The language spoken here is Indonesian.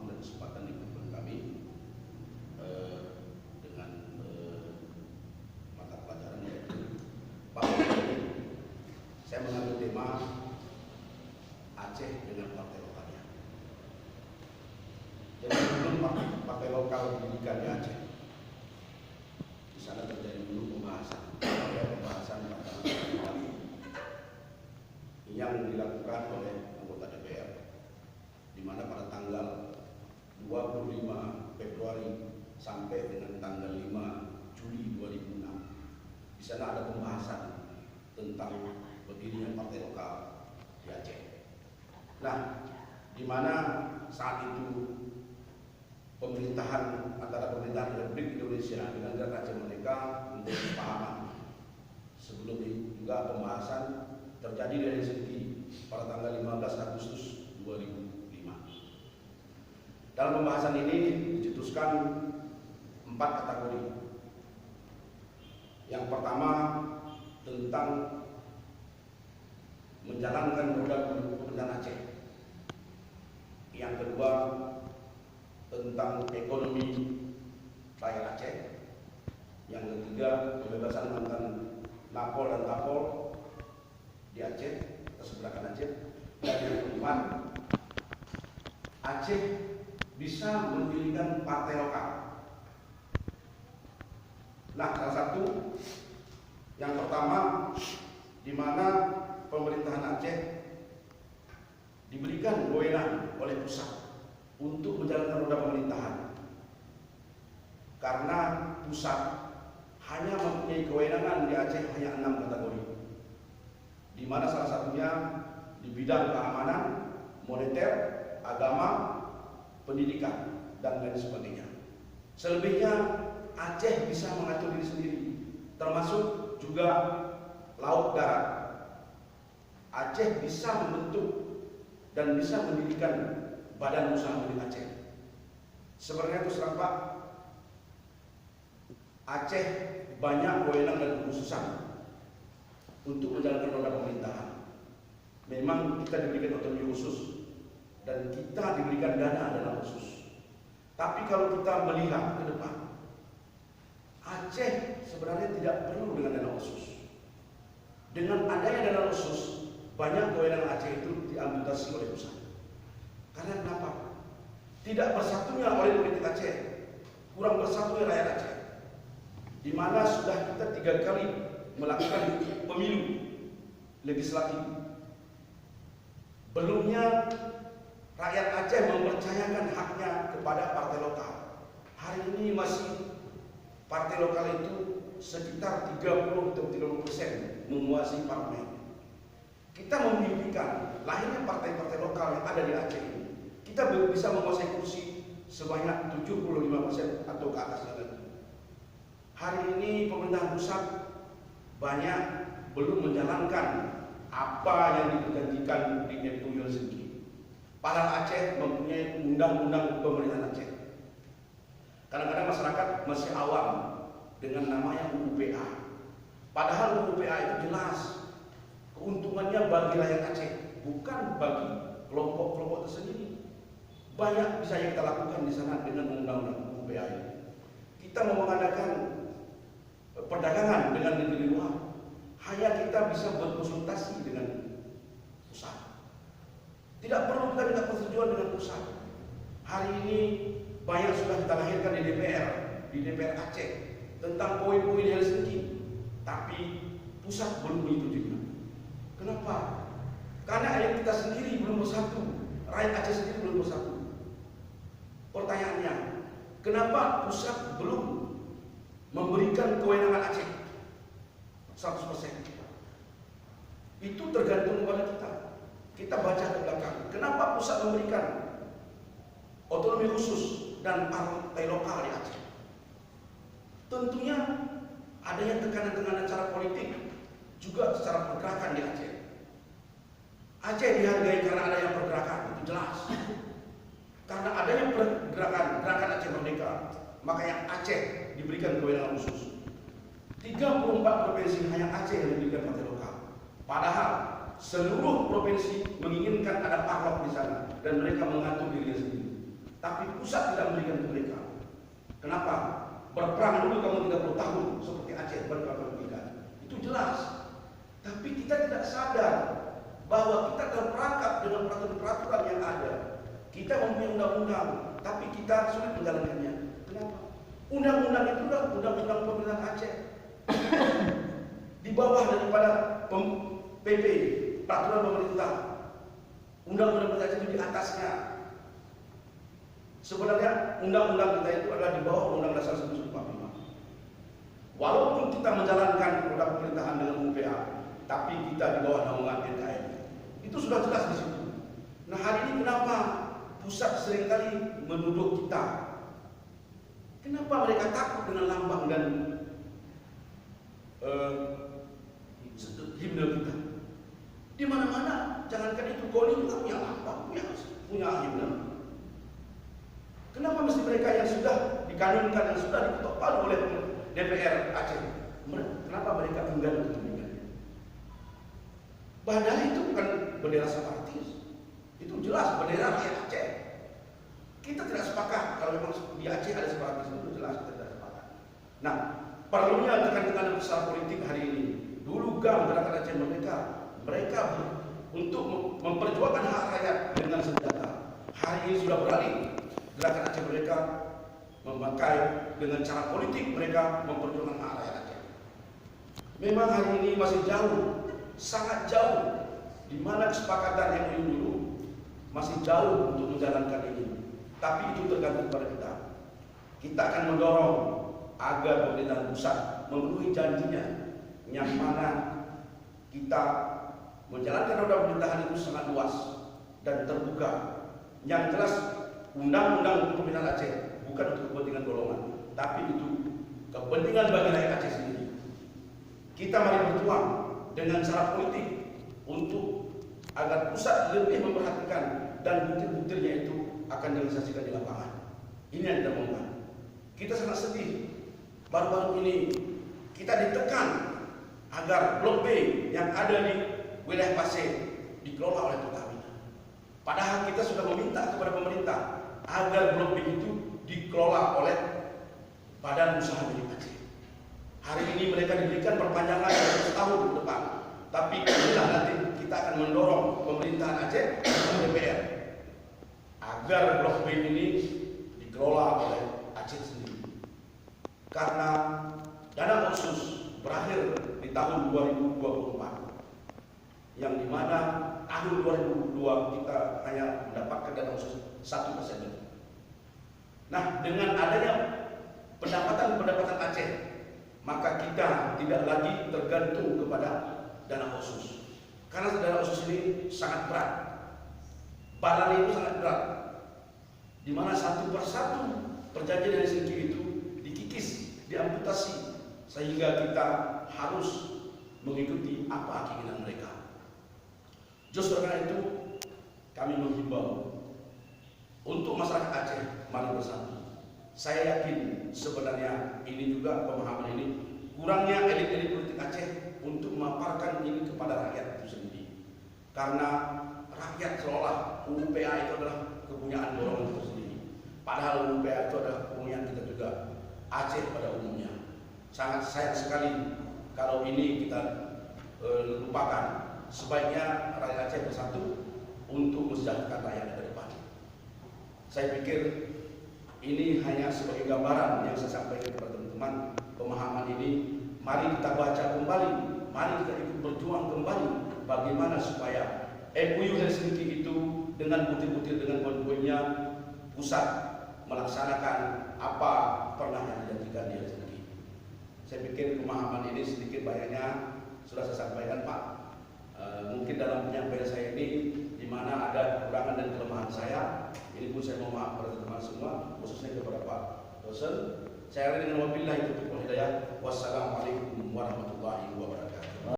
waktu dan kesempatan di pertemuan kami dengan mata pelajaran yaitu saya mengambil tema Aceh dengan partai lokalnya. Jadi sebelum partai lokal didirikan di Aceh, di sana terjadi dulu pembahasan yang dilakukan oleh anggota DPR, di mana pada tanggal 25 Februari sampai dengan tanggal 5 Juli 2006, di sana ada pembahasan tentang berdirinya partai lokal di Aceh. Nah, di mana saat itu pemerintahan antara pemerintahan Republik Indonesia dengan Negara Aceh Merdeka menjadi kesepahaman. Sebelum itu juga pembahasan terjadi dari segi pada tanggal 15 Agustus 2005. Dalam pembahasan ini dicetuskan 4 kategori. Yang pertama tentang menjalankan roda pemerintahan Aceh. Yang kedua tentang ekonomi rakyat Aceh. Yang ketiga pembebasan mantan Napol dan Tapol di Aceh, tersebelahan Aceh. Dan yang keempat, Aceh bisa mendirikan partai lokal. Nah, salah satu yang pertama, di mana pemerintahan Aceh diberikan wewenang oleh pusat untuk menjalankan roda pemerintahan, karena pusat hanya mempunyai kewenangan di Aceh hanya 6 kategori, di mana salah satunya di bidang keamanan, moneter, agama, pendidikan, dan lain sebagainya. Selebihnya Aceh bisa mengatur diri sendiri, termasuk juga laut darat. Aceh bisa membentuk dan bisa mendirikan badan usaha milik Aceh. Sebenarnya itu serang Pak, Aceh banyak wewenang dan kekhususan untuk menjalankan roda pemerintahan. Memang kita diberikan otonomi khusus dan kita diberikan dana khusus. Tapi kalau kita melihat ke depan, Aceh sebenarnya tidak perlu dengan dana khusus. Dengan adanya dana khusus, banyak kewenangan Aceh itu diamputasi oleh pusat. Karena kenapa? Tidak bersatunya oleh politik Aceh, kurang bersatunya rakyat Aceh. Di mana sudah kita 3 kali melakukan pemilu legislatif. Belumnya rakyat Aceh mempercayakan haknya kepada partai lokal. Hari ini masih partai lokal itu sekitar 30-30% menguasai parlemen. Kita memimpikan lahirnya partai-partai lokal yang ada di Aceh ini. Kita bisa menguasai kursi sebanyak 75% atau ke atasnya lagi. Hari ini pemerintahan pusat banyak belum menjalankan apa yang diperjanjikan di MOU Helsinki. Padahal Aceh mempunyai undang-undang pemerintahan Aceh. Kadang-kadang masyarakat masih awam dengan namanya UUPA. Padahal UUPA itu jelas keuntungannya bagi rakyat Aceh, bukan bagi kelompok-kelompok tersendiri. Banyak bisa yang kita lakukan di sana dengan undang-undang UUPA ini. Kita mau mengadakan perdagangan dengan negeri luar, hanya kita bisa berkonsultasi dengan pusat. Tidak perlu kita minta persetujuan dengan pusat. Hari ini banyak sudah kita lahirkan di DPR Aceh tentang poin-poin Helsinki, tapi pusat belum menyetujui. Kenapa? Karena rakyat kita sendiri belum bersatu, rakyat Aceh sendiri belum bersatu. Pertanyaannya, kenapa pusat belum memberikan kewenangan Aceh 100%? Itu tergantung kepada kita. Kita baca ke belakang. Kenapa pusat memberikan otonomi khusus dan partai lokal di Aceh? Tentunya adanya tekanan-tekanan secara politik, juga secara pergerakan di Aceh. Aceh dihargai karena adanya pergerakan, itu jelas. Karena adanya gerakan Aceh Merdeka, makanya Aceh diberikan kewenangan khusus. 34 provinsi hanya Aceh yang diberikan partai lokal. Padahal seluruh provinsi menginginkan ada parlok di sana dan mereka mengatur dirinya sendiri. tapi pusat tidak memberikan ke mereka. Kenapa? Berperang dulu kamu 30 tahun seperti Aceh berperang. Itu jelas. Tapi kita tidak sadar bahwa kita terperangkap dengan peraturan-peraturan yang ada. Kita mempunyai undang-undang, tapi kita sulit menjalankannya. Kenapa? Undang-undang itu adalah undang-undang pemerintahan Aceh. Di bawah daripada PP, peraturan pemerintah. Undang-undang kita itu di atasnya. Sebenarnya undang-undang kita itu adalah di bawah Undang Dasar 1945. Walaupun kita menjalankan roda pemerintahan dengan UPA, tapi kita di bawah naungan NKRI. Itu sudah jelas di situ. Nah, hari ini kenapa pusat seringkali menuduh kita? Kenapa mereka takut dengan lambang dan himne kita? Di mana-mana, jangankan itu, KONI juga punya lambang, punya himne. Kenapa mesti mereka yang sudah dikanunkan, yang sudah diketok palu oleh DPR Aceh, kenapa mereka enggan untuk memberikannya? Padahal itu bukan bendera separatis, itu jelas bendera rakyat Aceh. Kita tidak sepakat kalau memang di Aceh ada separatis, itu jelas kita tidak sepakat. Nah, perlunya tekanan besar politik hari ini. Dulu GAM, Gerakan Aceh Merdeka, mereka untuk memperjuangkan hak rakyat dengan senjata. Hari ini sudah beralih. Gerakan Aceh Merdeka memakai dengan cara politik mereka memperjuangkan hak rakyat Aceh. Memang hari ini masih jauh, sangat jauh, di mana kesepakatan yang dulu masih jauh untuk menjalankan ini. Tapi itu tergantung pada kita. Kita akan mendorong agar pemerintahan pusat memenuhi janjinya, yang mana kita menjalankan roda pemerintahan itu sangat luas dan terbuka. Yang jelas, undang-undang pemerintahan Aceh bukan untuk kepentingan golongan, tapi itu kepentingan bagi rakyat Aceh sendiri. Kita mari berjuang dengan cara politik untuk agar pusat lebih memperhatikan dan butir-butirnya itu akan direalisasikan di lapangan. Ini yang kita maukan. Kita sangat sedih. Baru-baru ini kita ditekan agar Blok B yang ada di wilayah Pasir dikelola oleh Pertamina. Padahal kita sudah meminta kepada pemerintah agar Blok B itu dikelola oleh Badan Usaha Milik Aceh. Hari ini mereka diberikan perpanjangan 1 tahun ke depan. Tapi inilah nanti kita akan mendorong pemerintahan Aceh dan DPR agar Blok B ini dikelola oleh Aceh sendiri. Karena dana khusus berakhir di tahun 2024, yang dimana tahun 2022 kita hanya mendapatkan dana khusus 1%. Nah, dengan adanya pendapatan Aceh, maka kita tidak lagi tergantung kepada dana khusus. Karena dana khusus ini sangat berat, balannya itu sangat berat, di mana satu persatu perjanjian dari segi itu dikikis, diamputasi, sehingga kita harus mengikuti apa keinginan mereka. Justru karena itu kami menghimbau untuk masyarakat Aceh, mari bersatu. Saya yakin sebenarnya ini juga pemahaman ini kurangnya elit-elit politik Aceh untuk memaparkan ini kepada rakyat itu sendiri. Karena rakyat seolah UPA itu adalah kepunyaan golongan itu sendiri. Padahal UPA itu adalah kepunyaan kita juga, Aceh pada umumnya. Sangat sayang sekali kalau ini kita lupakan. Sebaiknya rakyat Aceh bersatu untuk mensejahterakan rakyat ke depan. Saya pikir ini hanya sebagai gambaran yang saya sampaikan kepada teman-teman. Pemahaman ini mari kita baca kembali, mari kita ikut berjuang kembali bagaimana supaya MOU Helsinki itu dengan butir-butir, dengan poin-poinnya, pusat melaksanakan apa pernah yang dijanjikan di Helsinki. Saya pikir pemahaman ini sedikit banyaknya sudah saya sampaikan, Pak. Mungkin dalam penyampaian saya ini di mana ada kekurangan dan kelemahan saya, ini pun saya mohon maaf kepada teman-teman semua, khususnya kepada Pak dosen. Saya dengan wabillahi taufiq wal hidayah. Wassalamualaikum warahmatullahi wabarakatuh.